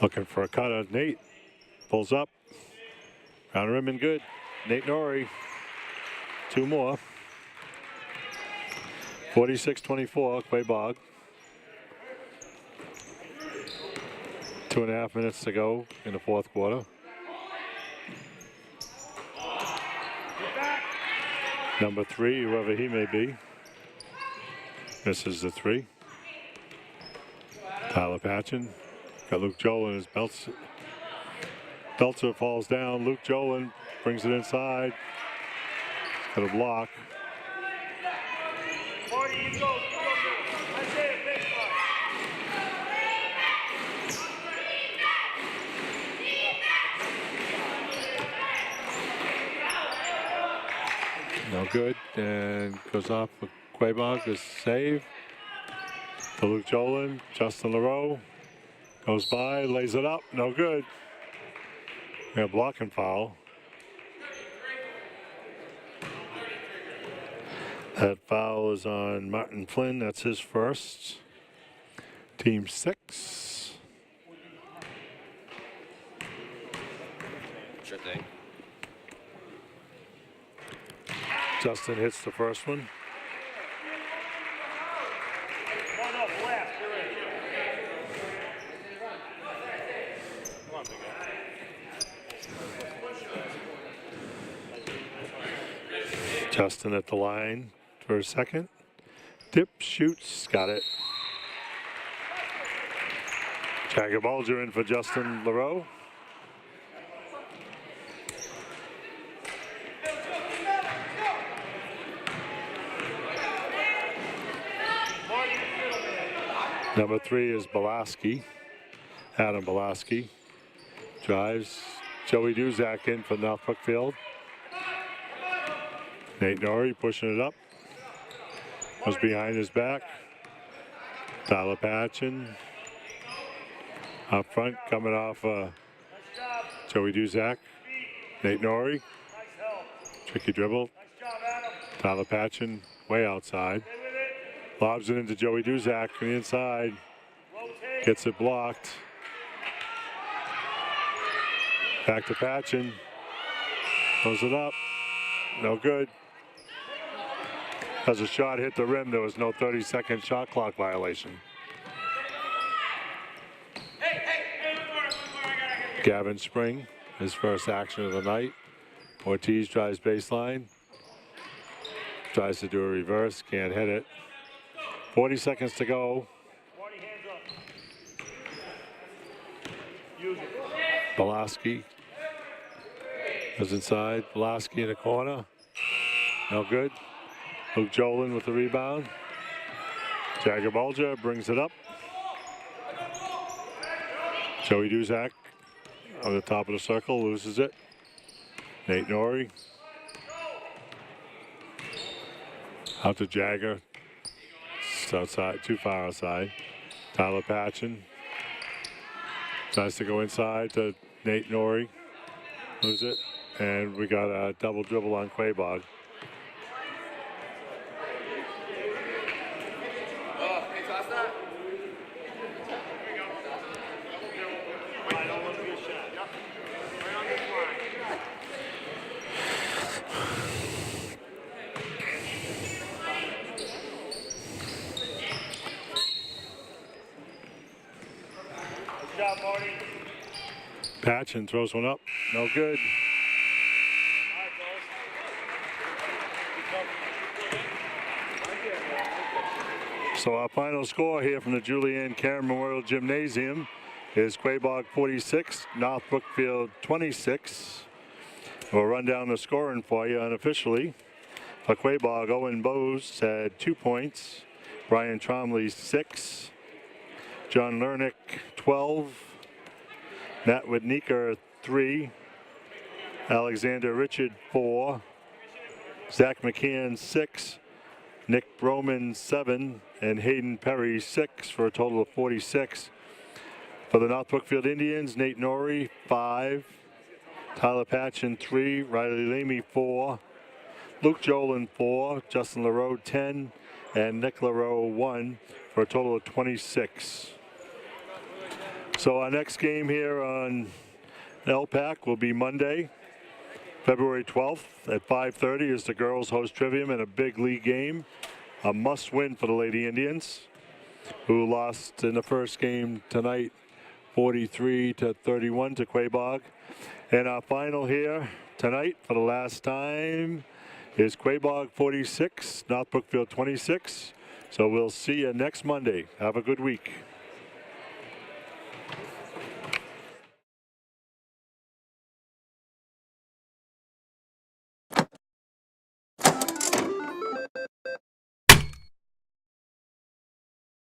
Looking for a cutter. Nate pulls up. Round rim and good. Nate Norrie. 2 more. 46-24, Quaboag. 2.5 minutes to go in the fourth quarter. Number 3, whoever he may be. Misses the 3. Tyler Patchen. Got Luke Jolin as Belzer falls down. Luke Jolin brings it inside. Got a block. Marty, you go. No good. And goes off for Quaboag. Is save. To Luke Jolin. Justin LaRoe. Goes by. Lays it up. No good. A blocking foul. That foul is on Martin Flynn. That's his first. Team 6. Sure thing. Justin hits the first one. One up left. You're in. Come on, big guy. Justin at the line for a second. Dip, shoots, got it. Jagger Bulger in for Justin LaRoe. Number 3 is Belaski. Adam Belaski drives. Joey Duzak in for North Brookfield. Nate Norrie pushing it up. Was behind his back. Tyler Patchen. Up front, coming off Joey Duzak. Nate Norrie. Tricky dribble. Tyler Patchen way outside. Lobs it into Joey Duzak on the inside. Gets it blocked. Back to Patchen. Throws it up. No good. As a shot hit the rim, there was no 30-second shot clock violation. Gavin Spring, his first action of the night. Ortiz drives baseline. Tries to do a reverse, can't hit it. 40 seconds to go. 40 hands up. Belaski goes inside. Belaski in the corner. No good. Luke Jolin with the rebound. Jagger Bulger brings it up. Joey Duzak on the top of the circle, loses it. Nate Norrie. Out to Jagger. It's outside, too far outside. Tyler Patchen. Tries to go inside to Nate Norrie. Lose it. And we got a double dribble on Quaboag. Patchen throws one up. No good. So our final score here from the Julianne Cameron Memorial Gymnasium is Quaboag 46, North Brookfield 26. We'll run down the scoring for you unofficially. For Quaboag, Owen Bose had 2 points. Brian Tromley 6. John Lernick 12. Matt Whitneker 3. Alexander Richard 4. Zach McCann 6. Nick Broman 7. And Hayden Perry 6 for a total of 46. For the North Brookfield Indians, Nate Norrie 5. Tyler Patchen 3. Riley Lamy 4. Luke Jolin 4. Justin LaRoe 10. And Nick LaRoe 1 for a total of 26. So our next game here on LPAC will be Monday, February 12th at 5:30 as the girls host Trivium in a big league game. A must-win for the Lady Indians, who lost in the first game tonight 43-31 to Quaboag. And our final here tonight for the last time is Quaboag 46, North Brookfield 26. So we'll see you next Monday. Have a good week.